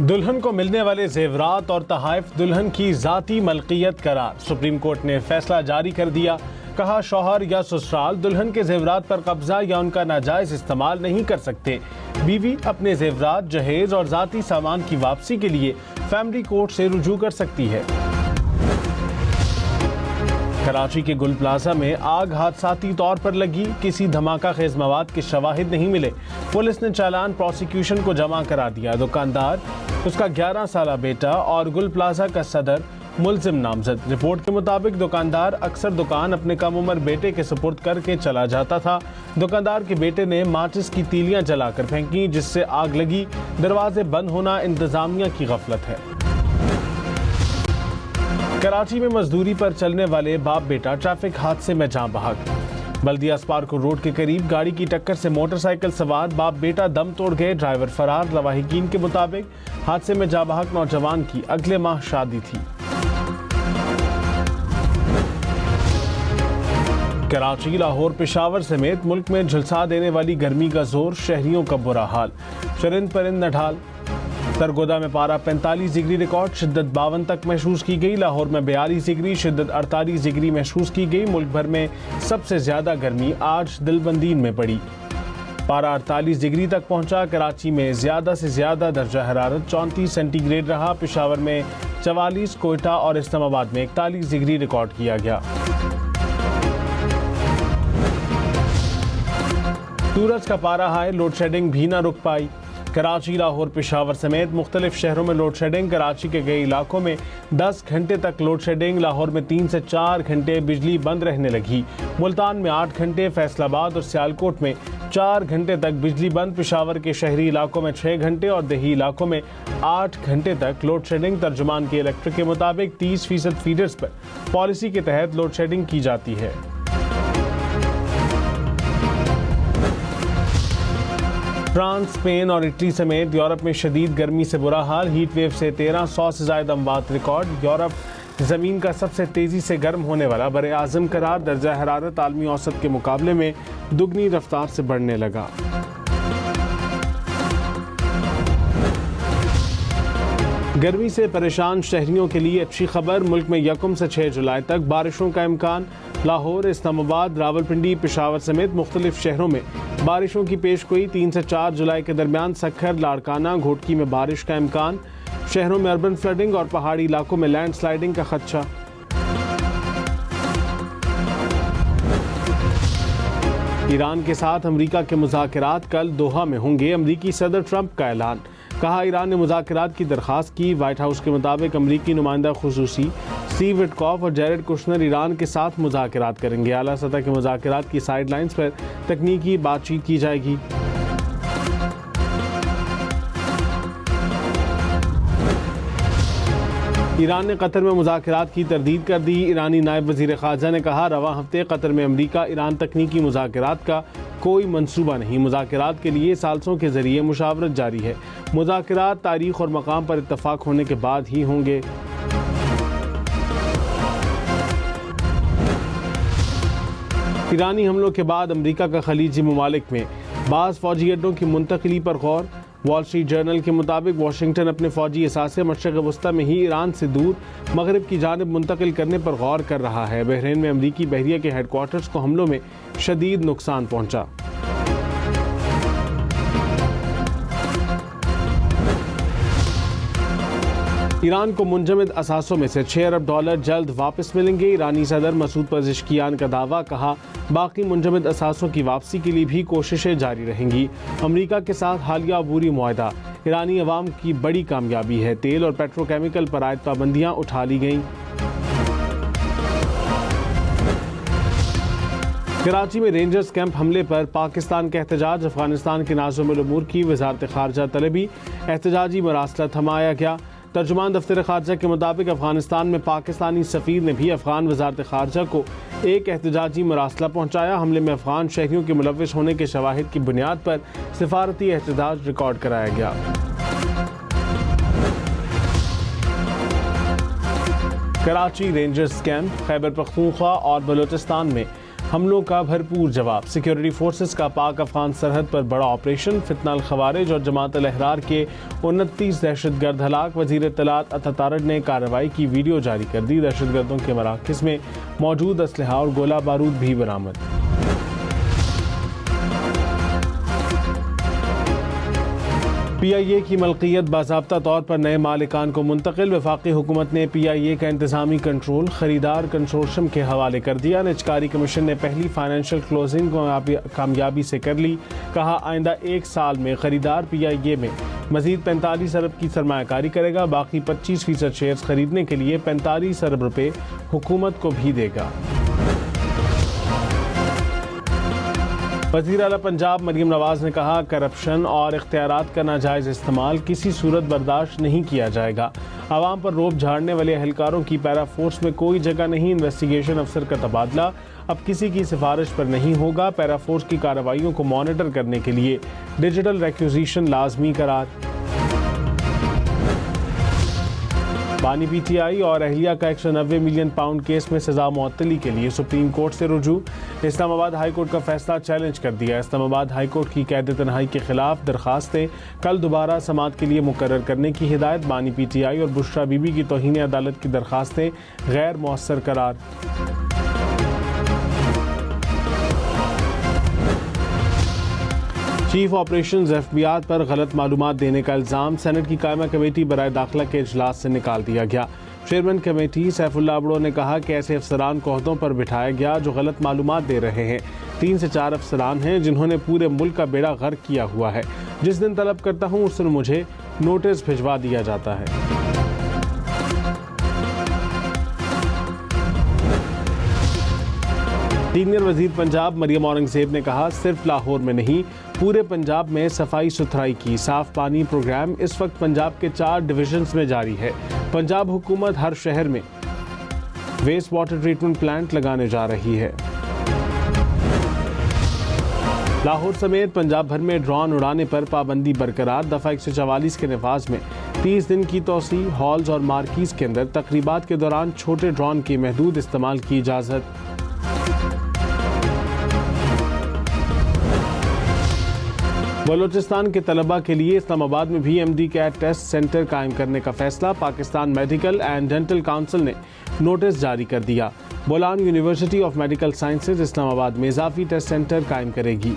दुल्हन को मिलने वाले जेवरात और तहाइफ दुल्हन की जाती मलकियत करार। सुप्रीम कोर्ट ने फैसला जारी कर दिया। कहा, शौहर या ससुराल दुल्हन के जेवरात पर कब्जा या उनका नाजायज इस्तेमाल नहीं कर सकते। बीवी अपने जेवरात, जहेज और जाती सामान की वापसी के लिए फैमिली कोर्ट से रुजू कर सकती है। कराची के गुल प्लाजा में आग हादसाती तौर पर लगी। किसी धमाका खेज मवाद के शवाहिद नहीं मिले। पुलिस ने चालान प्रोसिक्यूशन को जमा करा दिया। दुकानदार, उसका 11 साला बेटा और गुल प्लाजा का सदर मुलजिम नामजद। रिपोर्ट के मुताबिक दुकानदार अक्सर दुकान अपने कम उम्र बेटे के सुपुर्द करके चला जाता था। दुकानदार के बेटे ने माचिस की तीलियां जलाकर फेंकी, जिससे आग लगी। दरवाजे बंद होना इंतजामिया की गफलत है। कराची में मजदूरी पर चलने वाले बाप बेटा ट्रैफिक हादसे में जान बहक। बल्दिया स्पार्को रोड के करीब गाड़ी की टक्कर से मोटरसाइकिल सवार बाप बेटा दम तोड़ गए। ड्राइवर फरार। लवाहिकीन के मुताबिक हादसे में जान बहक नौजवान की अगले माह शादी थी। कराची, लाहौर, पेशावर समेत मुल्क में झुलसा देने वाली गर्मी का जोर। शहरियों का बुरा हाल। चरिंद परिंद नढाल। सरगोदा में पारा 45 डिग्री रिकॉर्ड, शिद्दत 52 तक महसूस की गई। लाहौर में 42 डिग्री, शिद्दत 48 डिग्री महसूस की गई। मुल्क भर में सबसे ज्यादा गर्मी आज दिलबंदीन में पड़ी। पारा 48 डिग्री तक पहुंचा। कराची में ज्यादा से ज्यादा दर्जा हरारत 34 सेंटीग्रेड रहा। पेशावर में 44, कोयटा और इस्लामाबाद में 41 डिग्री रिकॉर्ड किया गया। सूरज का पारा हाई, लोड शेडिंग भी न रुक पाई। कराची, लाहौर, पेशावर समेत मुख्तलिफ शहरों में लोड शेडिंग। कराची के कई इलाकों में 10 घंटे तक लोड शेडिंग। लाहौर में 3 से 4 घंटे बिजली बंद रहने लगी। मुल्तान में 8 घंटे, फैसलाबाद और सियालकोट में 4 घंटे तक बिजली बंद। पेशावर के शहरी इलाकों में 6 घंटे और देही इलाकों में 8 घंटे तक लोड शेडिंग। तर्जुमान के इलेक्ट्रिक के मुताबिक 30% फीडर्स पर पॉलिसी के तहत लोड शेडिंग की जाती है। फ्रांस, स्पेन और इटली समेत यूरोप में शदीद गर्मी से बुरा हाल। हीट वेव से 1300 से ज्यादा अमवात रिकॉर्ड। यूरोप ज़मीन का सबसे तेज़ी से गर्म होने वाला बरे आज़म करार। दर्जा हरारत आलमी औसत के मुकाबले में दुगनी रफ्तार से बढ़ने लगा। गर्मी से परेशान शहरियों के लिए अच्छी खबर। मुल्क में 1 से 6 जुलाई तक बारिशों का इम्कान। लाहौर, इस्लामाबाद, रावलपिंडी, पेशावर समेत मुख्तलिफ शहरों में बारिशों की पेशगोई। 3 से 4 जुलाई के दरमियान सखर, लाड़काना, घोटकी में बारिश का इम्कान। शहरों में अर्बन फ्लडिंग और पहाड़ी इलाकों में लैंड स्लाइडिंग का खदशा। ईरान के साथ अमरीका के मुज़ाकरात कल दोहा में होंगे। अमरीकी सदर ट्रंप का ऐलान। कहा, ईरान ने मुज़ाकरात की दरख्वास्त की। व्हाइट हाउस के मुताबिक अमरीकी नुमाइंदा खुसूसी स्टीव विटकॉफ और जैरेड कुशनर ईरान के साथ मुज़ाकरात करेंगे। आला सतह के मुज़ाकरात की साइडलाइंस पर तकनीकी बातचीत की जाएगी। ईरान ने कतर में मुज़ाकरात की तरदीद कर दी। ईरानी नायब वज़ीर ख़ारजा ने कहा, रवां हफ्ते कतर में अमरीका ईरान तकनीकी मुज़ाकरात का कोई मंसूबा नहीं। मुज़ाकरात के लिए साल्सों के ज़रिए मुशावरत जारी है। मुज़ाकरात तारीख और मकाम पर इत्तफाक होने के बाद ही होंगे। ईरानी हमलों के बाद अमरीका का खलीजी ममालिक में बाज़ फ़ौजी अड्डों की मुंतकिली पर गौर। वॉल स्ट्रीट जर्नल के मुताबिक वाशिंगटन अपने फ़ौजी असासे मशरक़ वस्ती में ही ईरान से दूर मगरब की जानिब मुंतकिल करने पर गौर कर रहा है। बहरीन में अमरीकी बहरिया के हेडक्वार्टर्स को हमलों में शदीद नुकसान पहुंचा। ईरान को मुंजमद असासों में से $6 अरब जल्द वापस मिलेंगे। ईरानी सदर मसूद पज़ेश्कियान का दावा। कहा, बाकी मुंजमद असासों की वापसी के लिए भी कोशिशें जारी रहेंगी। अमरीका के साथ हालिया अबूरी मुआहदा ईरानी अवाम की बड़ी कामयाबी है। तेल और पेट्रोकेमिकल पर आयद पाबंदियाँ उठा ली गईं। कराची में रेंजर्स कैंप हमले पर पाकिस्तान का एहतजाज। अफगानिस्तान के नाज़िमुल उमूर की वज़ारत ख़ारजा तलबी। एहतजाजी मरासला थमाया गया। तर्जुमान दफ्तर ख़ारजा के मुताबिक अफगानिस्तान में पाकिस्तानी सफ़ीर ने भी अफगान वज़ारत ख़ारजा को एक एहतजाजी मरासला पहुँचाया। हमले में अफगान शहरियों के मुलव्विस होने के शवाहिद की बुनियाद पर सिफारती एहतजाज रिकॉर्ड कराया गया। Karachi rangers camp. खैबर पख्तूनख्वा और बलूचिस्तान में हमलों का भरपूर जवाब। सिक्योरिटी फोर्सेस का पाक अफगान सरहद पर बड़ा ऑपरेशन। फितना अल खवारिज और जमात अल अहरार के 29 दहशतगर्द हलाक। वजीर इत्तलात अतातारड ने कार्रवाई की वीडियो जारी कर दी। दहशतगर्दों के मराकज़ में मौजूद असलहा और गोला बारूद भी बरामद। PIA की मलकियत बाज़ाब्ता तौर पर नए मालिकान को मुंतकिल। वफाकी हुकूमत ने PIA का इंतज़ामी कंट्रोल खरीदार कंसोर्शियम के हवाले कर दिया। निजकारी कमीशन ने पहली फाइनेंशियल क्लोजिंग कामयाबी से कर ली। कहा आइंदा 1 साल में खरीदार PIA में मजीद 45 अरब की सरमायाकारी करेगा। बाकी 25% शेयर्स खरीदने के लिए 45 अरब रुपये हुकूमत को भी देगा। वज़ीर आला पंजाब मरीम नवाज ने कहा करप्शन और इख्तियारात का नाजायज़ इस्तेमाल किसी सूरत बर्दाश्त नहीं किया जाएगा। आवाम पर रोब झाड़ने वाले एहलकारों की पैरा फोर्स में कोई जगह नहीं। इन्वेस्टिगेशन अफसर का तबादला अब किसी की सिफारिश पर नहीं होगा। पैरा फोर्स की कार्रवाइयों को मॉनिटर करने के लिए डिजिटल रिक्विजिशन लाजमी करार। बानी PTI और अहलिया का 190 मिलियन पाउंड केस में सजा मुअत्तली के लिए सुप्रीम कोर्ट से रुजू। इस्लामाबाद हाई कोर्ट का फैसला चैलेंज कर दिया। इस्लामाबाद हाई कोर्ट की कैद तन्हाई के खिलाफ दरखास्तें कल दोबारा समाअत के लिए मुकर्रर करने की हिदायत। बानी PTI और बुशरा बीबी की तौहीन अदालत की दरखास्तें गैर मौसर करार। चीफ ऑपरेशंस FBI पर गलत मालूमात देने का इल्ज़ाम। सेनेट की कायमा कमेटी बराए दाखिला के इजलास से निकाल दिया गया। चेयरमैन कमेटी सैफुल्लाह अबड़ो ने कहा कि ऐसे अफसरान को ओहदों पर बिठाया गया जो गलत मालूमात दे रहे हैं। 3 से 4 अफसरान हैं जिन्होंने पूरे मुल्क का बेड़ा गर्क किया हुआ है। जिस दिन तलब करता हूँ उस दिन मुझे नोटिस भिजवा दिया जाता है। सीनियर वजीर पंजाब मरियम औरंगजेब ने कहा सिर्फ लाहौर में नहीं पूरे पंजाब में सफाई सुथराई की साफ पानी प्रोग्राम इस वक्त पंजाब के 4 डिविजन्स में जारी है। पंजाब हुकूमत हर शहर में वेस्ट वाटर ट्रीटमेंट प्लांट लगाने जा रही है। लाहौर समेत पंजाब भर में ड्रोन उड़ाने पर पाबंदी बरकरार। दफा 144 के नफाज में 30 दिन की तोसी। हॉल्स और मार्कीज के अंदर तकरीबात के दौरान छोटे ड्रोन के महदूद इस्तेमाल की इजाज़त। बलोचिस्तान के तलबा के लिए इस्लामाबाद में भी MD कैट टेस्ट सेंटर कायम करने का फैसला। Pakistan medical and dental council ने नोटिस जारी कर दिया। Bolan university of medical sciences Islamabad में इजाफी टेस्ट सेंटर कायम करेगी।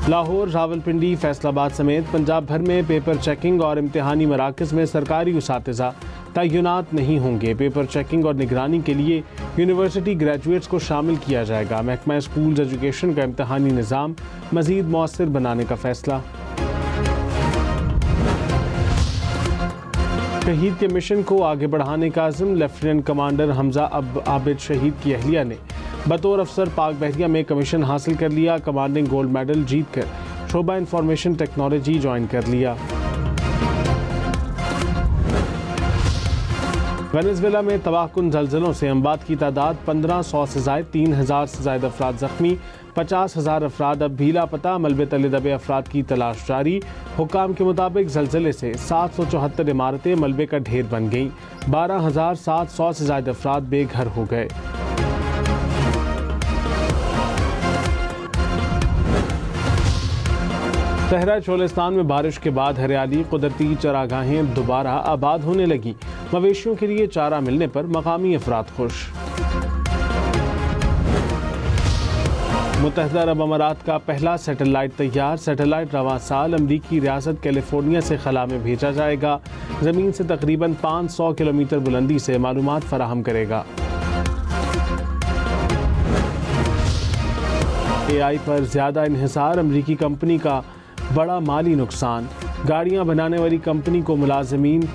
लाहौर, रावलपिंडी, फैसलाबाद समेत पंजाब भर में पेपर चेकिंग और इम्तिहानी मराकज़ में सरकारी उसातिज़ा तैनात नहीं होंगे। पेपर चेकिंग और निगरानी के लिए यूनिवर्सिटी ग्रेजुएट्स को शामिल किया जाएगा। महकमा स्कूल्स एजुकेशन का इम्तिहानी निज़ाम मज़ीद मौसर बनाने का फैसला। शहीद के मिशन को आगे बढ़ाने का अज़्म। लेफ्टिनेंट कमांडर हमजा आबिद शहीद की अहलिया ने बतौर अफसर पाक बहरिया में कमीशन हासिल कर लिया। कमांडिंग गोल्ड मेडल जीत कर शोबा इंफॉर्मेशन टेक्नोलॉजी ज्वाइन कर लिया। वेनेजुएला में तबाहकुन ज़लज़लों से अमवात की तादाद 1500 से ज़ायद। 3000 से ज़ायद अफराद ज़ख्मी। 50,000 अफराद अब भी लापता। मलबे तले दबे अफराद की तलाश जारी। हुक्काम के मुताबिक ज़लज़ले से 774 इमारतें मलबे का ढेर बन गईं। 12,700 से ज़ायद अफराद बेघर हो गए। सहरा चोलिस्तान में बारिश के बाद हरियाली। कुदरती चरागाहें दोबारा आबाद होने लगी। मवेशियों के लिए चारा मिलने पर मकामी अफराद खुश। मुत्तहिदा अरब अमारात का पहला सैटेलाइट तैयार। सैटेलाइट रवां साल अमरीकी रियासत कैलिफोर्निया से खला में भेजा जाएगा। ज़मीन से तकरीबन 500 किलोमीटर बुलंदी से मालूमात फराहम करेगा। AI पर ज़्यादा इन्हिसार। अमरीकी कंपनी का बड़ा माली नुकसान। गाड़ियां बनाने वाली कंपनी को मुलाजमीन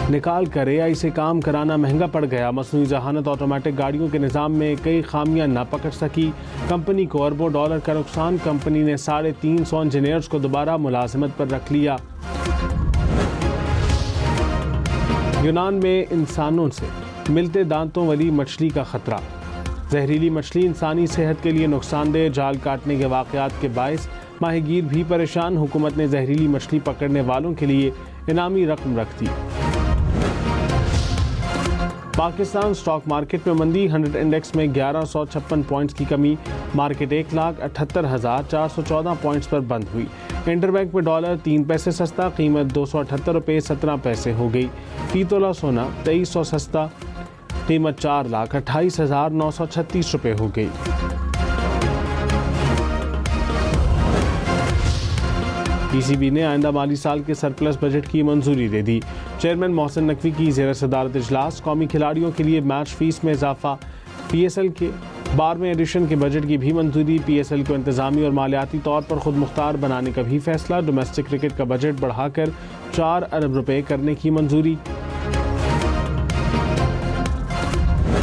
निकाल कर AI से काम कराना महंगा पड़ गया। मसनूई जहानत ऑटोमेटिक गाड़ियों के निज़ाम में कई खामियां ना पकड़ सकी। कंपनी को अरबों डॉलर का नुकसान। कंपनी ने 350 इंजीनियर्स को दोबारा मुलाजमत पर रख लिया। यूनान में इंसानों से मिलते दांतों वाली मछली का खतरा। जहरीली मछली इंसानी सेहत के लिए नुकसानदेह। जाल काटने के वाक़यात के बायस माहीगीर भी परेशान। हुकूमत ने जहरीली मछली पकड़ने वालों के लिए इनामी रकम रख दी। पाकिस्तान स्टॉक मार्केट में मंदी, 100 इंडेक्स में 1156 पॉइंट्स की कमी, मार्केट 1,78,414 पॉइंट्स पर बंद हुई। इंटरबैंक में डॉलर 3 पैसे सस्ता, कीमत 278 रुपये 17 पैसे हो गई। फी तोला सोना 2300 सस्ता, कीमत 4,28,936 रुपये हो गई। पीसीबी ने आइंदा माली साल के सरप्लस बजट की मंजूरी दे दी। चेयरमैन मोहसिन नकवी की ज़ेर सदारत इजलास, कौमी खिलाड़ियों के लिए मैच फीस में इजाफा, पीएसएल के 12वें एडिशन के बजट की भी मंजूरी, पीएसएल को इंतजामी और मालियाती तौर पर खुद मुख्तार बनाने का भी फैसला, डोमेस्टिक क्रिकेट का बजट बढ़ाकर 4 अरब रुपए करने की मंजूरी।